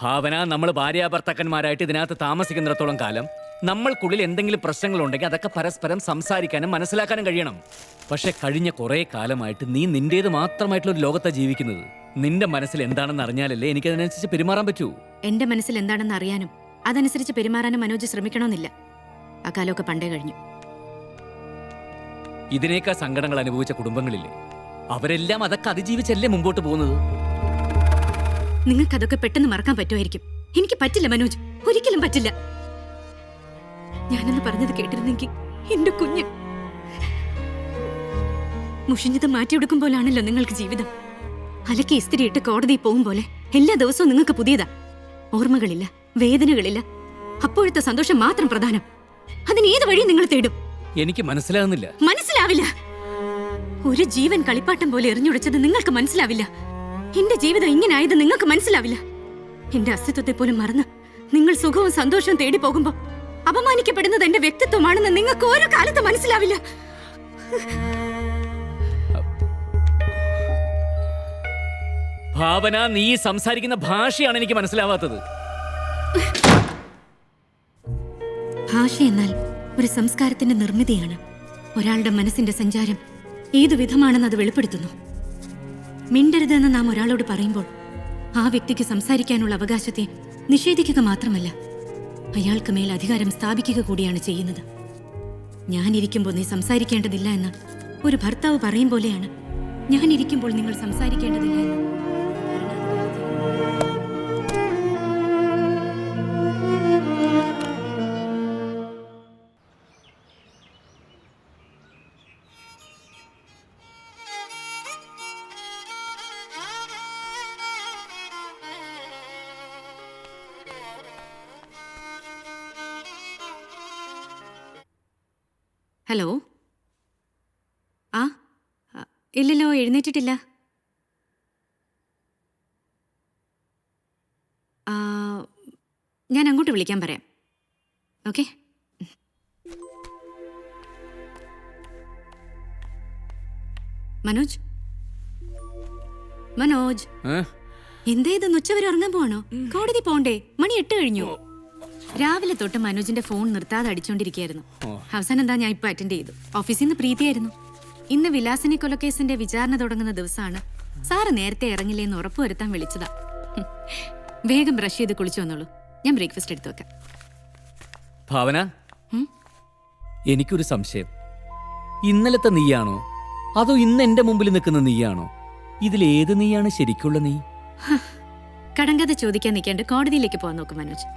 ഭാവന, നമ്മൾ ഭാര്യാഭർത്താക്കന്മാരായിട്ട് ഇതിനകത്ത് താമസിക്കുന്നിടത്തോളം കാലം നമ്മൾക്കുള്ളിൽ എന്തെങ്കിലും പ്രശ്നങ്ങളുണ്ടെങ്കിൽ അതൊക്കെ പരസ്പരം സംസാരിക്കാനും മനസ്സിലാക്കാനും കഴിയണം. പക്ഷെ കഴിഞ്ഞ കുറേ കാലമായിട്ട് നീ നിന്റേത് മാത്രമായിട്ടുള്ള ഒരു ലോകത്താണ് ജീവിക്കുന്നത്. നിന്റെ മനസ്സിൽ എന്താണെന്ന് അറിഞ്ഞാലല്ലേ എനിക്കതിനനുസരിച്ച് പെരുമാറാൻ പറ്റൂ. എന്റെ മനസ്സിൽ എന്താണെന്ന് അറിയാനും അതനുസരിച്ച് പെരുമാറാനും മനോജ് ശ്രമിക്കണമെന്നില്ല. ആ കാലമൊക്കെ പണ്ടേ കഴിഞ്ഞു. ഇതിനേക്കാൾ സങ്കടങ്ങൾ അനുഭവിച്ച കുടുംബങ്ങളില്ലേ, അവരെല്ലാം അതൊക്കെ അതിജീവിച്ചല്ലേ മുമ്പോട്ട് പോകുന്നത്. നിങ്ങൾക്ക് അതൊക്കെ പെട്ടെന്ന് മറക്കാൻ പറ്റുമായിരിക്കും. എനിക്ക് പറ്റില്ല മനോജ്, ഒരിക്കലും പറ്റില്ല. ഞാനെന്ന് പറഞ്ഞത് കേട്ടിരുന്നെങ്കിൽ എന്റെ കുഞ്ഞ്. മുഷിഞ്ഞത് മാറ്റിയെടുക്കും പോലാണല്ലോ നിങ്ങൾക്ക് ജീവിതം. അലക്കി ഇസ്തിരിയിട്ട് കോടതിയിൽ പോകും പോലെ എല്ലാ ദിവസവും നിങ്ങൾക്ക് പുതിയതാ. ഓർമ്മകളില്ല, വേദനകളില്ല. അപ്പോഴത്തെ സന്തോഷം മാത്രം പ്രധാനം. അതിന് ഏത് വഴി നിങ്ങൾ തേടും? എനിക്ക് മനസ്സിലാകുന്നില്ല. മനസ്സിലാവില്ല. ഒരു ജീവൻ കളിപ്പാട്ടം പോലെ എറിഞ്ഞുടച്ചത് നിങ്ങൾക്ക് മനസ്സിലാവില്ല. എന്റെ ജീവിതം ഇങ്ങനെ ആയത് നിങ്ങൾക്ക് മനസ്സിലാവില്ല. എന്റെ അസ്തിത്വത്തെ പോലും മറന്ന് നിങ്ങൾ സുഖവും സന്തോഷവും തേടി പോകുമ്പോ അപമാനിക്കപ്പെടുന്നത് എന്റെ വ്യക്തിത്വമാണെന്ന് നിങ്ങൾക്ക് ഓരോ കാലത്ത് മനസ്സിലാവില്ല. ഭാവന, നീ സംസാരിക്കുന്ന ഭാഷയാണ് എനിക്ക് മനസ്സിലാവാത്തത്. ഭാഷ എന്നാൽ ഒരു സംസ്കാരത്തിന്റെ നിർമ്മിതിയാണ്. ഒരാളുടെ മനസ്സിന്റെ സഞ്ചാരം ഏതു വിധമാണെന്ന് അത് വെളിപ്പെടുത്തുന്നു. മിണ്ടരുതെന്ന് നാം ഒരാളോട് പറയുമ്പോൾ ആ വ്യക്തിക്ക് സംസാരിക്കാനുള്ള അവകാശത്തെ നിഷേധിക്കുക മാത്രമല്ല, അയാൾക്ക് മേൽ അധികാരം സ്ഥാപിക്കുക കൂടിയാണ് ചെയ്യുന്നത്. ഞാനിരിക്കുമ്പോൾ നീ സംസാരിക്കേണ്ടതില്ല എന്ന് ഒരു ഭർത്താവ് പറയും പോലെയാണ് ഞാനിരിക്കുമ്പോൾ നിങ്ങൾ സംസാരിക്കേണ്ടതില്ല എന്ന്. ഹലോ. ആ, ഇല്ലല്ലോ, എഴുന്നേറ്റിട്ടില്ല. ഞാൻ അങ്ങോട്ട് വിളിക്കാൻ പറയാം. ഓക്കെ. മനോജ്, മനോജ്, എന്തേതെന്ന് ഉച്ചവരെ ഉറങ്ങാൻ പോവാണോ? കോടതി പോണ്ടേ? മണി 8 കഴിഞ്ഞു. രാവിലെ തൊട്ട് മനോജിന്റെ ഫോൺ നിർത്താതെ അടിച്ചോണ്ടിരിക്കുകയായിരുന്നു. അവസാനം എന്താ, ഞാൻ ഇപ്പൊ അറ്റൻഡ് ചെയ്തു. ഓഫീസിൽ നിന്ന് പ്രീതിയായിരുന്നു. ഇന്ന് വിലാസിനി കൊലക്കേസിന്റെ വിചാരണ തുടങ്ങുന്ന ദിവസമാണ്. സാറ് നേരത്തെ ഇറങ്ങില്ലേന്ന് ഉറപ്പുവരുത്താൻ വിളിച്ചതാ. വേഗം ബ്രഷ് ചെയ്ത് കുളിച്ചു വന്നോളൂ. ഞാൻ ബ്രേക്ക്ഫാസ്റ്റ് എടുത്തു വെക്കാം. ഭാവന, എനിക്കൊരു സംശയം. ഇന്നലത്തെ നീയാണോ അതോ ഇന്ന് എന്റെ മുമ്പിൽ നിൽക്കുന്ന നീയാണോ? ഇതിലേത് നീയാണ് ശരിക്കുള്ള നീ? കടങ്കഥ ചോദിക്കാൻ നിൽക്കാണ്ട് കോടതിയിലേക്ക് പോകാൻ നോക്കും മനോജ്.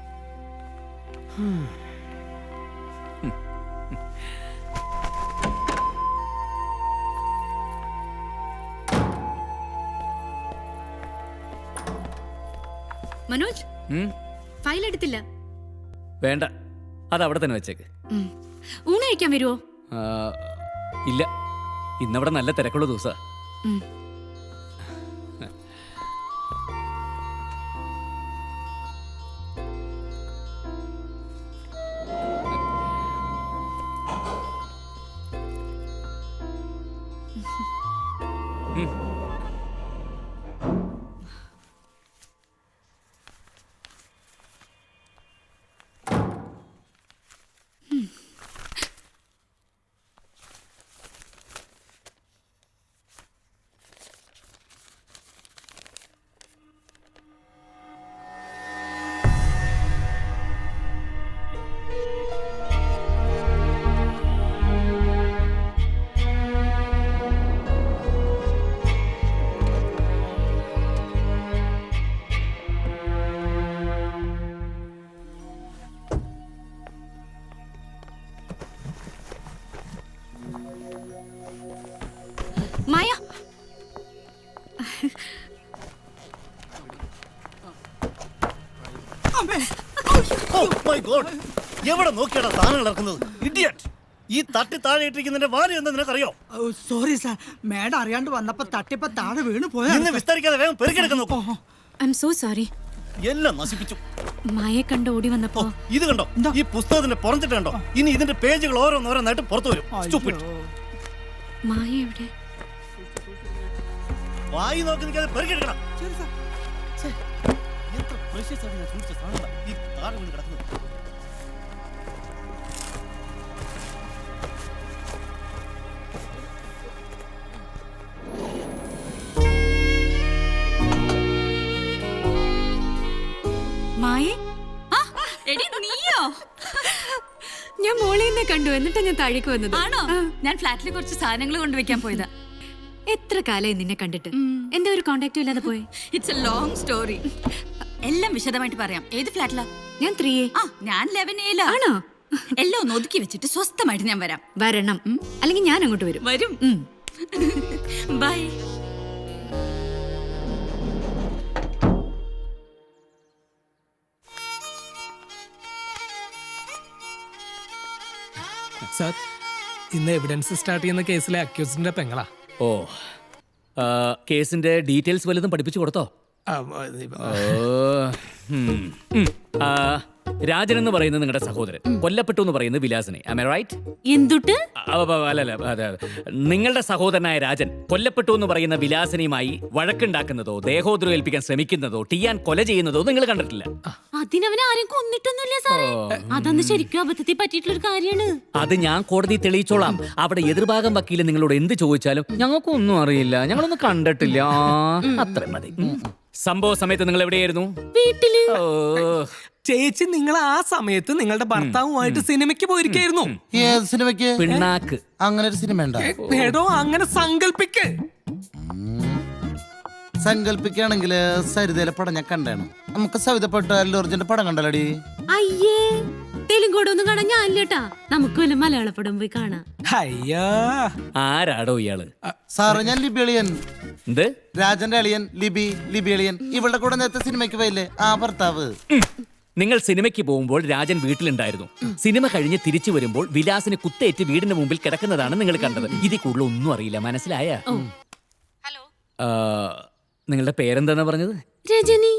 മനോജ്, ഫയൽ എടുത്തില്ല. വേണ്ട, അത് അവിടെ തന്നെ വെച്ചേക്ക്. ഊണ് കഴിക്കാൻ വരുമോ? ഇല്ല, ഇന്നവിടെ നല്ല തിരക്കുള്ള ദിവസാ. മായ, എവിടെ നോക്കിയാടാ സാധനങ്ങൾ ഇറക്കുന്നത്? ഇഡിയറ്റ്! ഈ തട്ടി താഴെ ഇട്ടിരിക്കുന്നതിന്റെ വാരി എന്താ നിനക്കറിയോ? സോറി സാർ, മാഡം അറിയാണ്ട് വന്നപ്പോ തട്ടിപ്പോ താഴെ വീണ് പോയാ. ഇന്ന് വിസ്തരിക്കാതെ വേഗം പെരുക്കെടുക്കാൻ നോക്കൂ. I am so sorry. എല്ലാം നശിപ്പിച്ചു. മായെ കണ്ട് ഓടി വന്നപ്പോ ഇത് കണ്ടോ? ഈ പുസ്തകത്തിന്റെ പുറത്തിട്ട് കണ്ടോ? ഇനി ഇതിന്റെ പേജുകൾ ഓരോന്നോരോന്നായിട്ട് പുറത്തു വരും. Stupid. മായ എവിടെ? വായി നോക്കി നിൽക്കാതെ പെരുക്കെടുക്കണം. എത്ര precious ആയിട്ട് ഞാൻ സൂക്ഷിച്ച സാധനങ്ങളാ ഈ താഴെ വീണ് കിടക്കുന്നത്. മായേ എടി നീയോ? ഞാൻ മോളെന്നെ കണ്ടു, എന്നിട്ടാ ഞാൻ താഴേക്ക് വന്നത്. ആണോ? ഞാൻ ഫ്ലാറ്റിൽ കുറച്ച് സാധനങ്ങൾ കൊണ്ടുവയ്ക്കാൻ പോയതാ. എത്ര കാലമായി നിന്നെ കണ്ടിട്ട്, എന്റെ ഒരു കോണ്ടാക്റ്റും ഇല്ലാതെ പോയി. It's A long story. എല്ലാം വിശദമായിട്ട് പറയാം. ഏത് ഫ്ലാറ്റിലാ? ഞാൻ 3A. ഞാൻ 11A. ആണോ? എല്ലാം ഒന്ന് ഒതുക്കി വെച്ചിട്ട് സ്വസ്ഥമായിട്ട് ഞാൻ വരാം. വരണം, അല്ലെങ്കിൽ ഞാൻ അങ്ങോട്ട് വരും. വരും. ബൈ. സാർ, ഇന്ന് എവിഡൻസ് സ്റ്റാർട്ട് ചെയ്യുന്ന കേസിലെ അക്യൂസിന്റെ പെങ്ങളാ. ഓ, കേസിന്റെ ഡീറ്റെയിൽസ് വല്ലതും പഠിപ്പിച്ചു കൊടുത്തോ? രാജൻ എന്ന് പറയുന്നത് നിങ്ങളുടെ സഹോദരൻ, കൊല്ലപ്പെട്ടു എന്ന് പറയുന്നത് വിലാസിനെ. Am I right? എന്തുട്ട്? അല്ലല്ല, അതെ. നിങ്ങളുടെ സഹോദരനായ രാജൻ കൊല്ലപ്പെട്ടു എന്ന് പറയുന്ന വിലാസിനിയുമായി വഴക്കുണ്ടാക്കുന്നതോ ദേഹോദ്രവം ഏൽപ്പിക്കാൻ ശ്രമിക്കുന്നതോ ടിയാൻ കൊല ചെയ്യുന്നതോ നിങ്ങൾ കണ്ടിട്ടില്ല. അതിനവനെ ആരും കൊന്നിട്ടൊന്നുമില്ല സാറേ. അതന്ന് ശരിക്കും അബദ്ധത്തിൽ പറ്റിയിട്ടുള്ളൊരു കാര്യമാണ്. അത് ഞാൻ കോടതി തെളിയിച്ചോളാം. അവിടെ എതിർഭാഗം വക്കീല് നിങ്ങളോട് എന്ത് ചോദിച്ചാലും ഞങ്ങൾക്കൊന്നും അറിയില്ല, ഞങ്ങളൊന്നും കണ്ടിട്ടില്ല, അത്ര മതി. സംഭവ സമയത്ത് നിങ്ങൾ എവിടെയായിരുന്നു? വീട്ടില്. ചേച്ചി, നിങ്ങൾ ആ സമയത്ത് നിങ്ങളുടെ ഭർത്താവുമായിട്ട് സിനിമയ്ക്ക് പോയിരിക്കായിരുന്നു. ഏത് സിനിമയ്ക്ക്? പിണ്ണാക്ക്. അങ്ങനെ ഒരു സിനിമ ഉണ്ടോ? എടോ, അങ്ങനെ സങ്കല്പിക്ക്. സങ്കല്പിക്കുകയാണെങ്കിൽ സരിതയിലെ പടം ഞാൻ കണ്ടാണ്. നമുക്ക് സവിതപ്പെട്ട അല്ലൂർജന്റെ പടം കണ്ടല്ലടി. അയ്യേ, തെലുങ്കോടൊന്നും കാണാൻ ഞാനില്ലേട്ടാ. നമുക്ക് വല്ല മലയാള പടം പോയി കാണാം. അയ്യോ, ആരാടോ ഇയാള്? സാറ് ഞാൻ ലിബിയളിയൻ, എന്ത്? രാജന്റെ അളിയൻ ലിബിയളിയൻ. ഇവളുടെ കൂടെ നേരത്തെ സിനിമയ്ക്ക് പോയില്ലേ ആ ഭർത്താവ്. നിങ്ങൾ സിനിമയ്ക്ക് പോകുമ്പോൾ രാജൻ വീട്ടിലുണ്ടായിരുന്നു. സിനിമ കഴിഞ്ഞ് തിരിച്ചു വരുമ്പോൾ വിലാസിന് കുത്തേറ്റ് വീടിന് മുമ്പിൽ കിടക്കുന്നതാണ് നിങ്ങൾ കണ്ടത്. ഇതിൽ കൂടുതൽ ഒന്നും അറിയില്ല, മനസ്സിലായ? നിങ്ങളുടെ പേരെന്താന്നാ പറഞ്ഞത്? രജനി.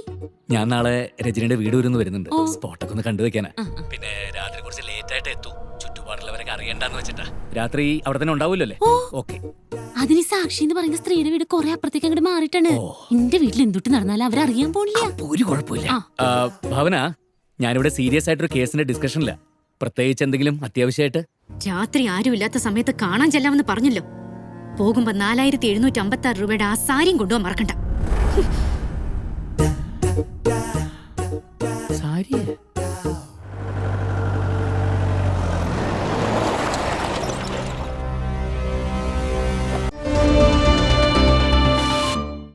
ഞാൻ നാളെ രജനിയുടെ വീട് വരുന്നുണ്ട്. സ്പോട്ടൊക്കെ ഒന്ന് കണ്ടു വെക്കാനാ. പിന്നെ രാത്രി കുറച്ച് ലേറ്റ് ആയിട്ട് എത്തും. ചുറ്റുപാടുള്ളവരൊക്കെ അറിയണ്ടെന്ന് വെച്ചിട്ടാ. രാത്രി അവിടെ തന്നെ ഉണ്ടാവില്ലല്ലേ? ഓക്കെ. അതിന് സാക്ഷി എന്ന് പറയുന്ന സ്ത്രീയുടെ വീട് കുറെ അപ്പുറത്തേക്ക് അങ്ങോട്ട് മാറിയിട്ടാണ്. എന്റെ വീട്ടിൽ എന്തുട്ട് നടന്നാലും അവരറിയാൻ പോണില്ല. ഒരു കുഴപ്പമില്ല. ഭാവന, ഞാനിവിടെ സീരിയസ് ആയിട്ടൊരു കേസിന്റെ ഡിസ്കഷനില്ല. പ്രത്യേകിച്ച് എന്തെങ്കിലും അത്യാവശ്യമായിട്ട്? രാത്രി ആരുമില്ലാത്ത സമയത്ത് കാണാൻ ചെല്ലാമെന്ന് പറഞ്ഞല്ലോ. പോകുമ്പോ 4756 രൂപയുടെ ആ സാരിയും കൊണ്ടുപോകാൻ മറക്കണ്ട. സാരിയെ